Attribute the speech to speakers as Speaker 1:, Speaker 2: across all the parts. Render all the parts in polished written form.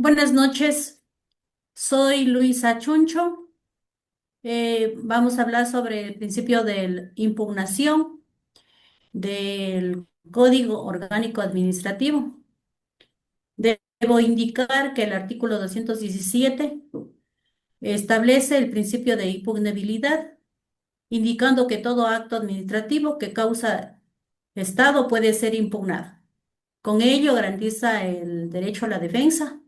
Speaker 1: Buenas noches, soy Luisa Chuncho. Vamos a hablar sobre el principio de impugnación del Código Orgánico Administrativo. Debo indicar que el artículo 217 establece el principio de impugnabilidad, indicando que todo acto administrativo que causa Estado puede ser impugnado. Con ello garantiza el derecho a la defensa,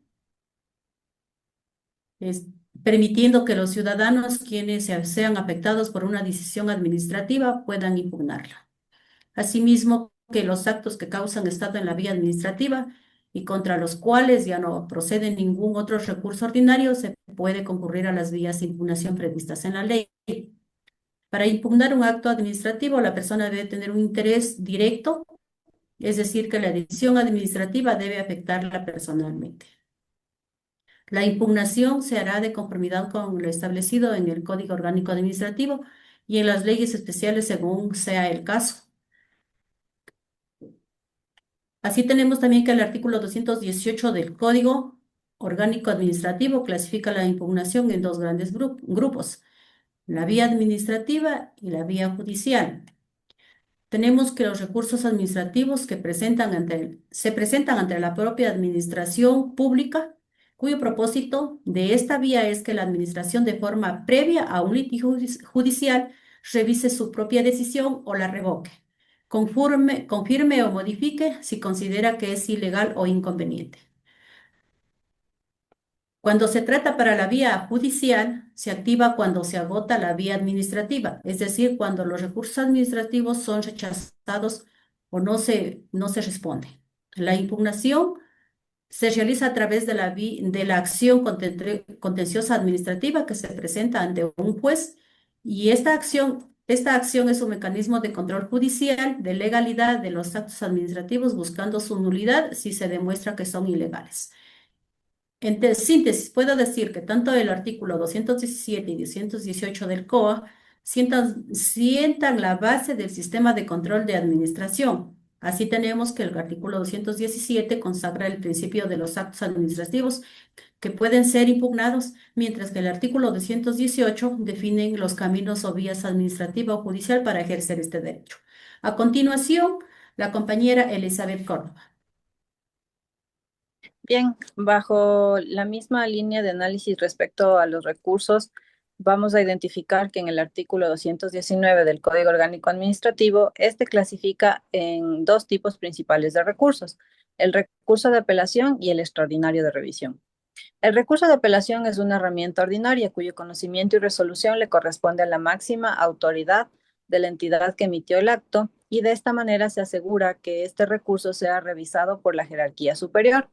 Speaker 1: es- permitiendo que los ciudadanos quienes sean afectados por una decisión administrativa puedan impugnarla. Asimismo, que los actos que causan estado en la vía administrativa y contra los cuales ya no procede ningún otro recurso ordinario, se puede concurrir a las vías de impugnación previstas en la ley. Para impugnar un acto administrativo, la persona debe tener un interés directo, es decir, que la decisión administrativa debe afectarla personalmente. La impugnación se hará de conformidad con lo establecido en el Código Orgánico Administrativo y en las leyes especiales según sea el caso. Así tenemos también que el artículo 218 del Código Orgánico Administrativo clasifica la impugnación en dos grandes grupos, la vía administrativa y la vía judicial. Tenemos que los recursos administrativos que se presentan ante la propia administración pública, cuyo propósito de esta vía es que la administración de forma previa a un litigio judicial revise su propia decisión o la revoque, confirme o modifique si considera que es ilegal o inconveniente. Cuando se trata para la vía judicial, se activa cuando se agota la vía administrativa, es decir, cuando los recursos administrativos son rechazados o no se responde. La impugnación se realiza a través de la acción contenciosa administrativa que se presenta ante un juez y esta acción es un mecanismo de control judicial de legalidad de los actos administrativos buscando su nulidad si se demuestra que son ilegales. En síntesis, puedo decir que tanto el artículo 217 y 218 del COA sientan la base del sistema de control de administración. Así tenemos que el artículo 217 consagra el principio de los actos administrativos que pueden ser impugnados, mientras que el artículo 218 define los caminos o vías administrativa o judicial para ejercer este derecho. A continuación, la compañera Elizabeth Córdoba.
Speaker 2: Bien, bajo la misma línea de análisis respecto a los recursos, vamos a identificar que en el artículo 219 del Código Orgánico Administrativo, este clasifica en dos tipos principales de recursos, el recurso de apelación y el extraordinario de revisión. El recurso de apelación es una herramienta ordinaria cuyo conocimiento y resolución le corresponde a la máxima autoridad de la entidad que emitió el acto y de esta manera se asegura que este recurso sea revisado por la jerarquía superior.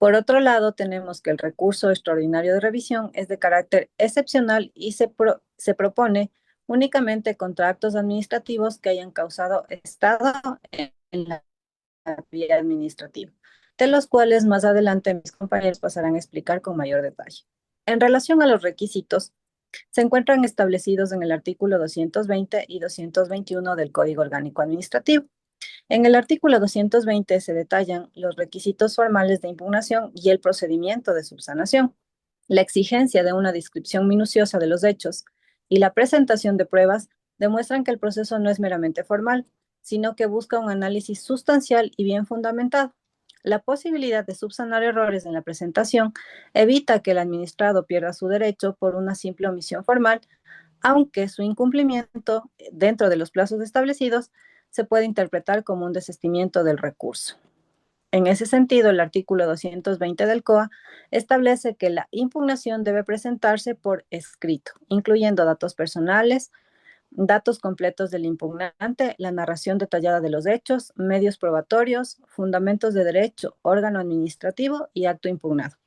Speaker 2: Por otro lado, tenemos que el recurso extraordinario de revisión es de carácter excepcional y se propone únicamente contra actos administrativos que hayan causado estado en la vía administrativa, de los cuales más adelante mis compañeros pasarán a explicar con mayor detalle. En relación a los requisitos, se encuentran establecidos en el artículo 220 y 221 del Código Orgánico Administrativo. En el artículo 220 se detallan los requisitos formales de impugnación y el procedimiento de subsanación, la exigencia de una descripción minuciosa de los hechos y la presentación de pruebas demuestran que el proceso no es meramente formal, sino que busca un análisis sustancial y bien fundamentado. La posibilidad de subsanar errores en la presentación evita que el administrado pierda su derecho por una simple omisión formal, aunque su incumplimiento dentro de los plazos establecidos se puede interpretar como un desistimiento del recurso. En ese sentido, el artículo 220 del COA establece que la impugnación debe presentarse por escrito, incluyendo datos personales, datos completos del impugnante, la narración detallada de los hechos, medios probatorios, fundamentos de derecho, órgano administrativo y acto impugnado,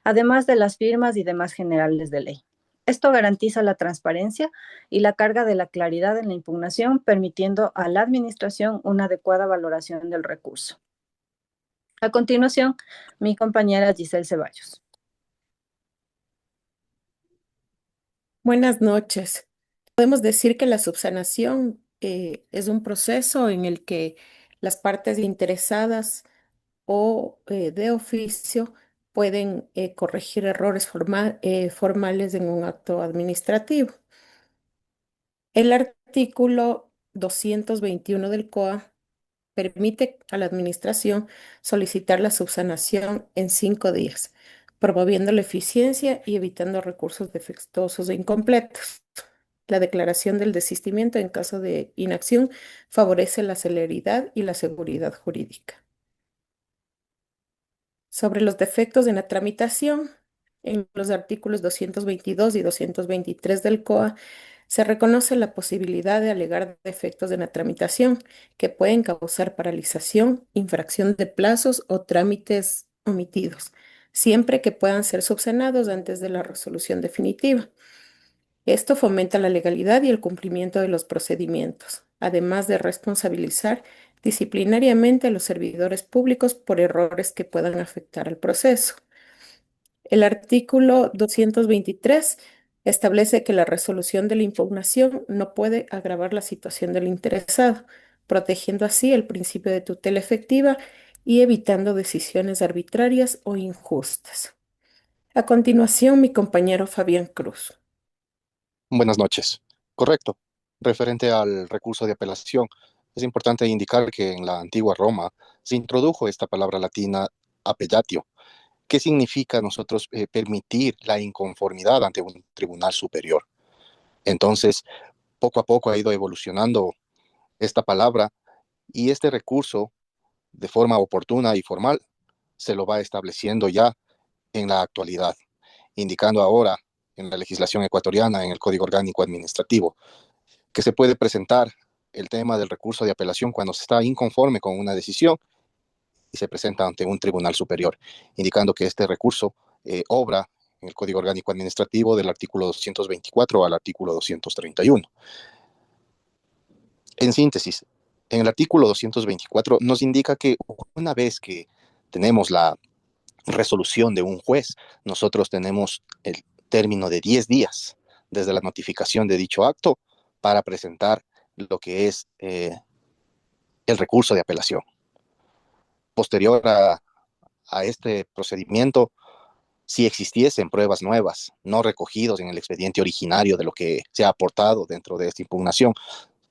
Speaker 2: además de las firmas y demás generales de ley. Esto garantiza la transparencia y la carga de la claridad en la impugnación, permitiendo a la Administración una adecuada valoración del recurso. A continuación, mi compañera Giselle Ceballos.
Speaker 3: Buenas noches. Podemos decir que la subsanación es un proceso en el que las partes interesadas o de oficio pueden corregir errores formales en un acto administrativo. El artículo 221 del COA permite a la administración solicitar la subsanación en 5 días, promoviendo la eficiencia y evitando recursos defectuosos e incompletos. La declaración del desistimiento en caso de inacción favorece la celeridad y la seguridad jurídica. Sobre los defectos en la tramitación, en los artículos 222 y 223 del COA, se reconoce la posibilidad de alegar defectos en la tramitación que pueden causar paralización, infracción de plazos o trámites omitidos, siempre que puedan ser subsanados antes de la resolución definitiva. Esto fomenta la legalidad y el cumplimiento de los procedimientos, además de responsabilizar disciplinariamente a los servidores públicos por errores que puedan afectar al proceso. El artículo 223 establece que la resolución de la impugnación no puede agravar la situación del interesado, protegiendo así el principio de tutela efectiva y evitando decisiones arbitrarias o injustas. A continuación, mi compañero Fabián Cruz.
Speaker 4: Buenas noches. Correcto. Referente al recurso de apelación, es importante indicar que en la antigua Roma se introdujo esta palabra latina appellatio, que significa nosotros permitir la inconformidad ante un tribunal superior. Entonces, poco a poco ha ido evolucionando esta palabra y este recurso, de forma oportuna y formal, se lo va estableciendo ya en la actualidad, indicando ahora en la legislación ecuatoriana, en el Código Orgánico Administrativo, que se puede presentar el tema del recurso de apelación cuando se está inconforme con una decisión y se presenta ante un tribunal superior, indicando que este recurso obra en el Código Orgánico Administrativo del artículo 224 al artículo 231. En síntesis, en el artículo 224 nos indica que una vez que tenemos la resolución de un juez, nosotros tenemos el término de 10 días desde la notificación de dicho acto para presentar lo que es el recurso de apelación. Posterior a este procedimiento, si existiesen pruebas nuevas, no recogidos en el expediente originario de lo que se ha aportado dentro de esta impugnación,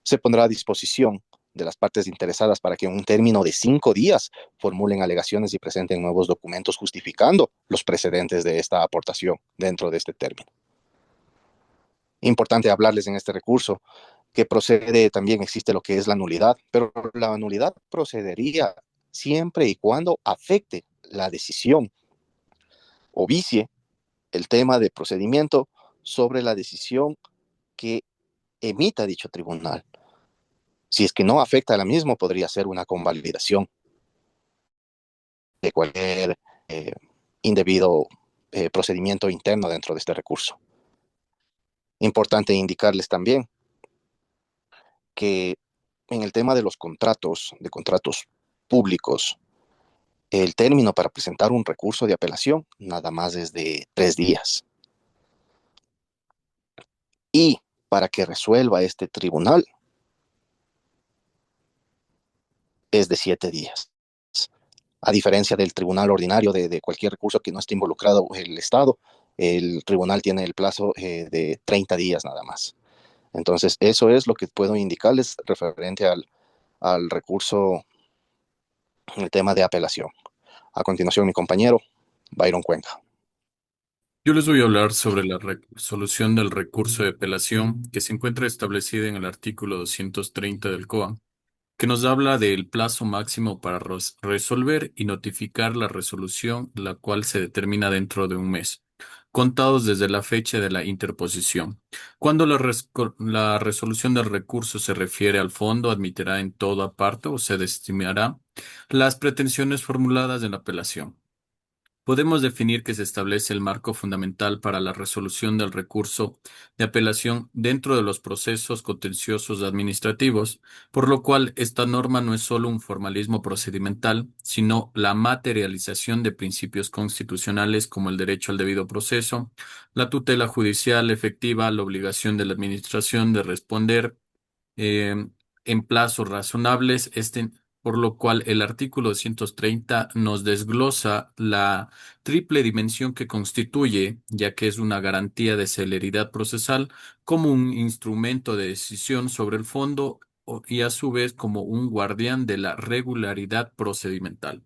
Speaker 4: se pondrá a disposición de las partes interesadas para que en un término de 5 días formulen alegaciones y presenten nuevos documentos justificando los precedentes de esta aportación dentro de este término. Importante hablarles en este recurso que procede, también existe lo que es la nulidad, pero la nulidad procedería siempre y cuando afecte la decisión o vicie el tema de procedimiento sobre la decisión que emita dicho tribunal. Si es que no afecta a la misma, podría ser una convalidación de cualquier indebido procedimiento interno dentro de este recurso. Importante indicarles también que en el tema de los contratos, de contratos públicos, el término para presentar un recurso de apelación nada más es de 3 días. Y para que resuelva este tribunal es de 7 días. A diferencia del tribunal ordinario de cualquier recurso que no esté involucrado el Estado, el tribunal tiene el plazo de 30 días nada más. Entonces, eso es lo que puedo indicarles referente al recurso, el tema de apelación. A continuación, mi compañero, Byron Cuenca.
Speaker 5: Yo les voy a hablar sobre la resolución del recurso de apelación que se encuentra establecida en el artículo 230 del COA, que nos habla del plazo máximo para resolver y notificar la resolución, la cual se determina dentro de un mes, contados desde la fecha de la interposición. Cuando la resolución del recurso se refiere al fondo, admitirá en toda parte o se desestimará las pretensiones formuladas en la apelación. Podemos definir que se establece el marco fundamental para la resolución del recurso de apelación dentro de los procesos contenciosos administrativos, por lo cual esta norma no es solo un formalismo procedimental, sino la materialización de principios constitucionales como el derecho al debido proceso, la tutela judicial efectiva, la obligación de la administración de responder eh, en plazos razonables, por lo cual el artículo 230 nos desglosa la triple dimensión que constituye, ya que es una garantía de celeridad procesal, como un instrumento de decisión sobre el fondo y a su vez como un guardián de la regularidad procedimental.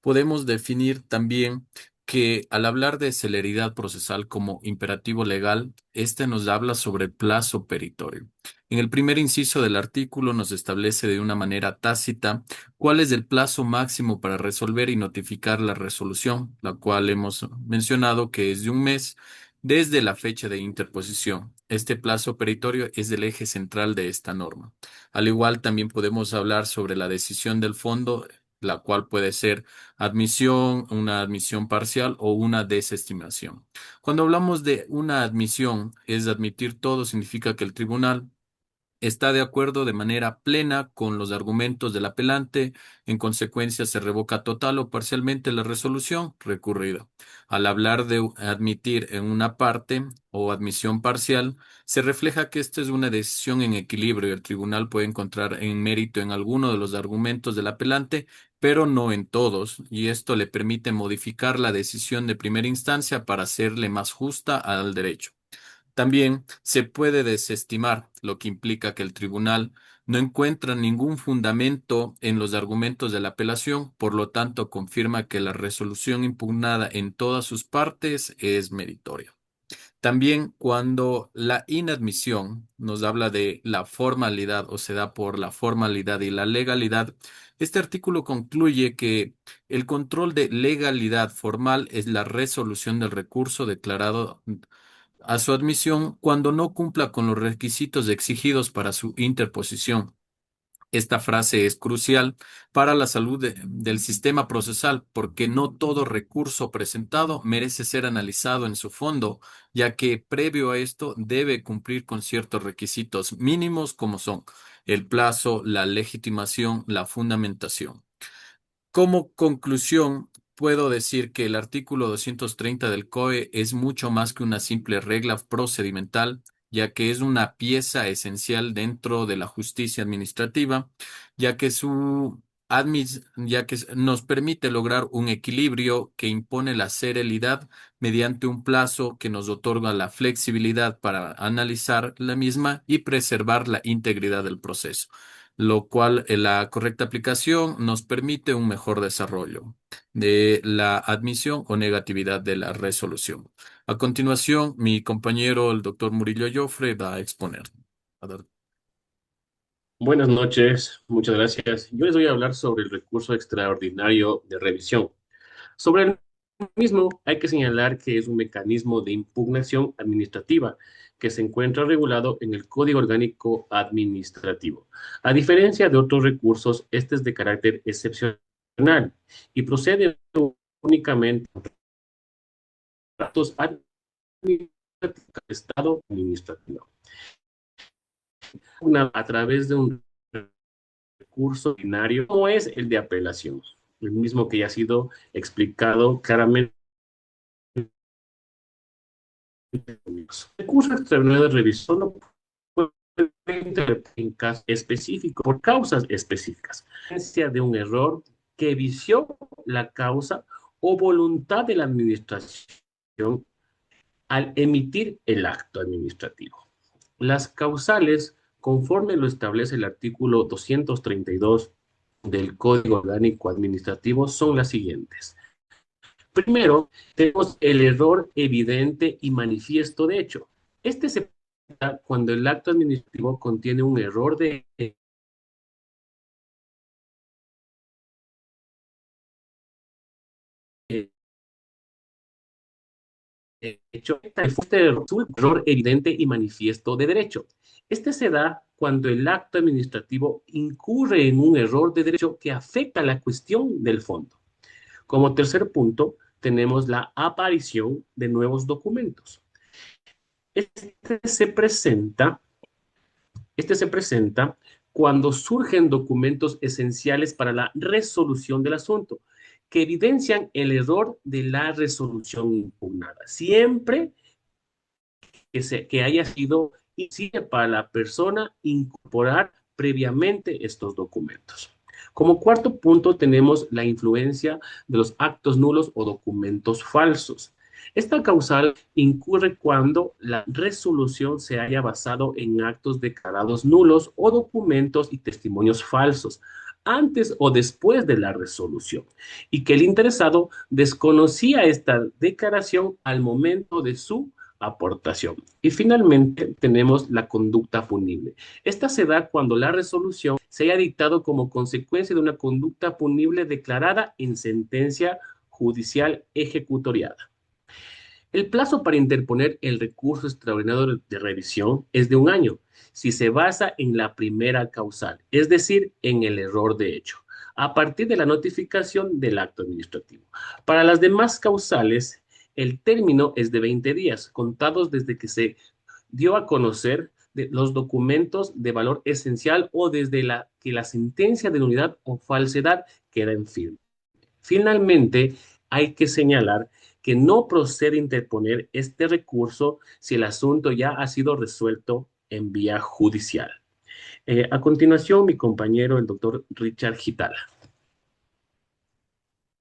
Speaker 5: Podemos definir también que al hablar de celeridad procesal como imperativo legal, este nos habla sobre el plazo peritorio. En el primer inciso del artículo nos establece de una manera tácita cuál es el plazo máximo para resolver y notificar la resolución, la cual hemos mencionado que es de un mes desde la fecha de interposición. Este plazo peritorio es el eje central de esta norma. Al igual, también podemos hablar sobre la decisión del fondo, la cual puede ser admisión, una admisión parcial o una desestimación. Cuando hablamos de una admisión, es admitir todo, significa que el tribunal está de acuerdo de manera plena con los argumentos del apelante, en consecuencia se revoca total o parcialmente la resolución recurrida. Al hablar de admitir en una parte o admisión parcial, se refleja que esta es una decisión en equilibrio y el tribunal puede encontrar en mérito en alguno de los argumentos del apelante, pero no en todos, y esto le permite modificar la decisión de primera instancia para hacerle más justa al derecho. También se puede desestimar, lo que implica que el tribunal no encuentra ningún fundamento en los argumentos de la apelación, por lo tanto confirma que la resolución impugnada en todas sus partes es meritoria. También cuando la inadmisión nos habla de la formalidad o se da por la formalidad y la legalidad, este artículo concluye que el control de legalidad formal es la resolución del recurso declarado a su admisión cuando no cumpla con los requisitos exigidos para su interposición. Esta frase es crucial para la salud del sistema procesal porque no todo recurso presentado merece ser analizado en su fondo, ya que previo a esto debe cumplir con ciertos requisitos mínimos como son el plazo, la legitimación, la fundamentación. Como conclusión, puedo decir que el artículo 230 del COE es mucho más que una simple regla procedimental, ya que es una pieza esencial dentro de la justicia administrativa, ya que nos permite lograr un equilibrio que impone la celeridad mediante un plazo que nos otorga la flexibilidad para analizar la misma y preservar la integridad del proceso, lo cual la correcta aplicación nos permite un mejor desarrollo de la admisión o negatividad de la resolución. A continuación, mi compañero, el doctor Murillo Jofre, va a exponer.
Speaker 6: Buenas noches, muchas gracias. Yo les voy a hablar sobre el recurso extraordinario de revisión. Sobre el mismo, hay que señalar que es un mecanismo de impugnación administrativa que se encuentra regulado en el Código Orgánico Administrativo. A diferencia de otros recursos, este es de carácter excepcional y procede únicamente de actos administrativos del Estado administrativo. A través de un recurso ordinario, como es el de apelación, el mismo que ya ha sido explicado claramente. El recurso extraordinario de revisión no puede interpretar en casos específicos por causas específicas, de un error que vició la causa o voluntad de la administración al emitir el acto administrativo. Las causales, conforme lo establece el artículo 232 del Código Orgánico Administrativo, son las siguientes. Primero, tenemos el error evidente y manifiesto de hecho. Este se da cuando el acto administrativo contiene un error de hecho. Este error evidente y manifiesto de derecho. Este se da cuando el acto administrativo incurre en un error de derecho que afecta la cuestión del fondo. Como tercer punto, tenemos la aparición de nuevos documentos. Este se presenta cuando surgen documentos esenciales para la resolución del asunto, que evidencian el error de la resolución impugnada, siempre que haya sido para la persona incorporar previamente estos documentos. Como cuarto punto tenemos la influencia de los actos nulos o documentos falsos. Esta causal incurre cuando la resolución se haya basado en actos declarados nulos o documentos y testimonios falsos antes o después de la resolución, y que el interesado desconocía esta declaración al momento de su aportación. Y finalmente tenemos la conducta punible. Esta se da cuando la resolución se haya dictado como consecuencia de una conducta punible declarada en sentencia judicial ejecutoriada. El plazo para interponer el recurso extraordinario de revisión es de 1 año, si se basa en la primera causal, es decir, en el error de hecho, a partir de la notificación del acto administrativo. Para las demás causales, el término es de 20 días, contados desde que se dio a conocer los documentos de valor esencial o desde que la sentencia de nulidad o falsedad queda en firme. Finalmente, hay que señalar que no procede interponer este recurso si el asunto ya ha sido resuelto en vía judicial. A continuación, mi compañero, el doctor Richard Gitala.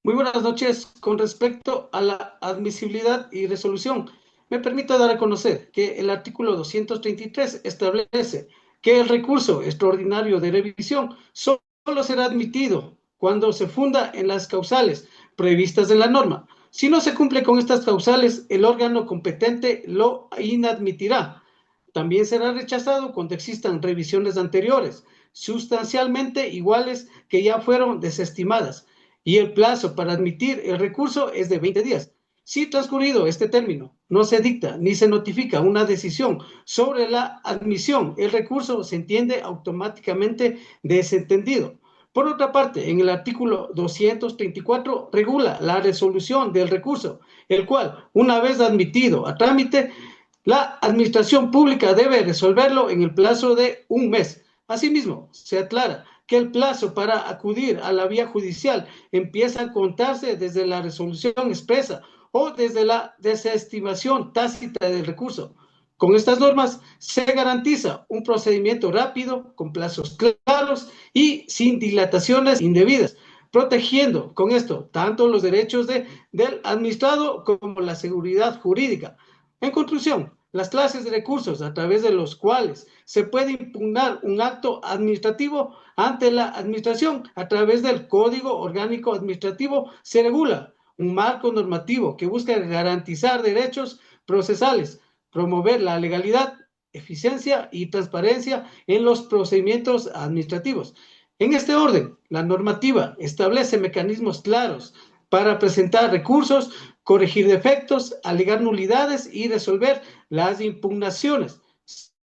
Speaker 7: Muy buenas noches. Con respecto a la admisibilidad y resolución, me permito dar a conocer que el artículo 233 establece que el recurso extraordinario de revisión solo será admitido cuando se funda en las causales previstas en la norma. Si no se cumple con estas causales, el órgano competente lo inadmitirá. También será rechazado cuando existan revisiones anteriores, sustancialmente iguales que ya fueron desestimadas, y el plazo para admitir el recurso es de 20 días. Si transcurrido este término no se dicta ni se notifica una decisión sobre la admisión, el recurso se entiende automáticamente desentendido. Por otra parte, en el artículo 234 regula la resolución del recurso, el cual, una vez admitido a trámite, la administración pública debe resolverlo en el plazo de 1 mes. Asimismo, se aclara que el plazo para acudir a la vía judicial empieza a contarse desde la resolución expresa o desde la desestimación tácita del recurso. Con estas normas se garantiza un procedimiento rápido, con plazos claros y sin dilataciones indebidas, protegiendo con esto tanto los derechos del administrado como la seguridad jurídica. En conclusión, las clases de recursos a través de los cuales se puede impugnar un acto administrativo ante la administración a través del Código Orgánico Administrativo se regula un marco normativo que busca garantizar derechos procesales, promover la legalidad, eficiencia y transparencia en los procedimientos administrativos. En este orden, la normativa establece mecanismos claros para presentar recursos, corregir defectos, alegar nulidades y resolver las impugnaciones.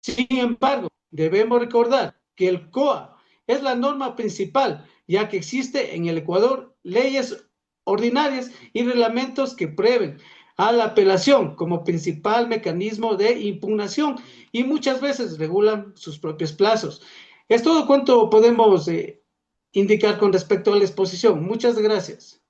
Speaker 7: Sin embargo, debemos recordar que el COA es la norma principal, ya que existe en el Ecuador leyes ordinarias y reglamentos que prevén a la apelación como principal mecanismo de impugnación y muchas veces regulan sus propios plazos. Es todo cuanto podemos indicar con respecto a la exposición. Muchas gracias.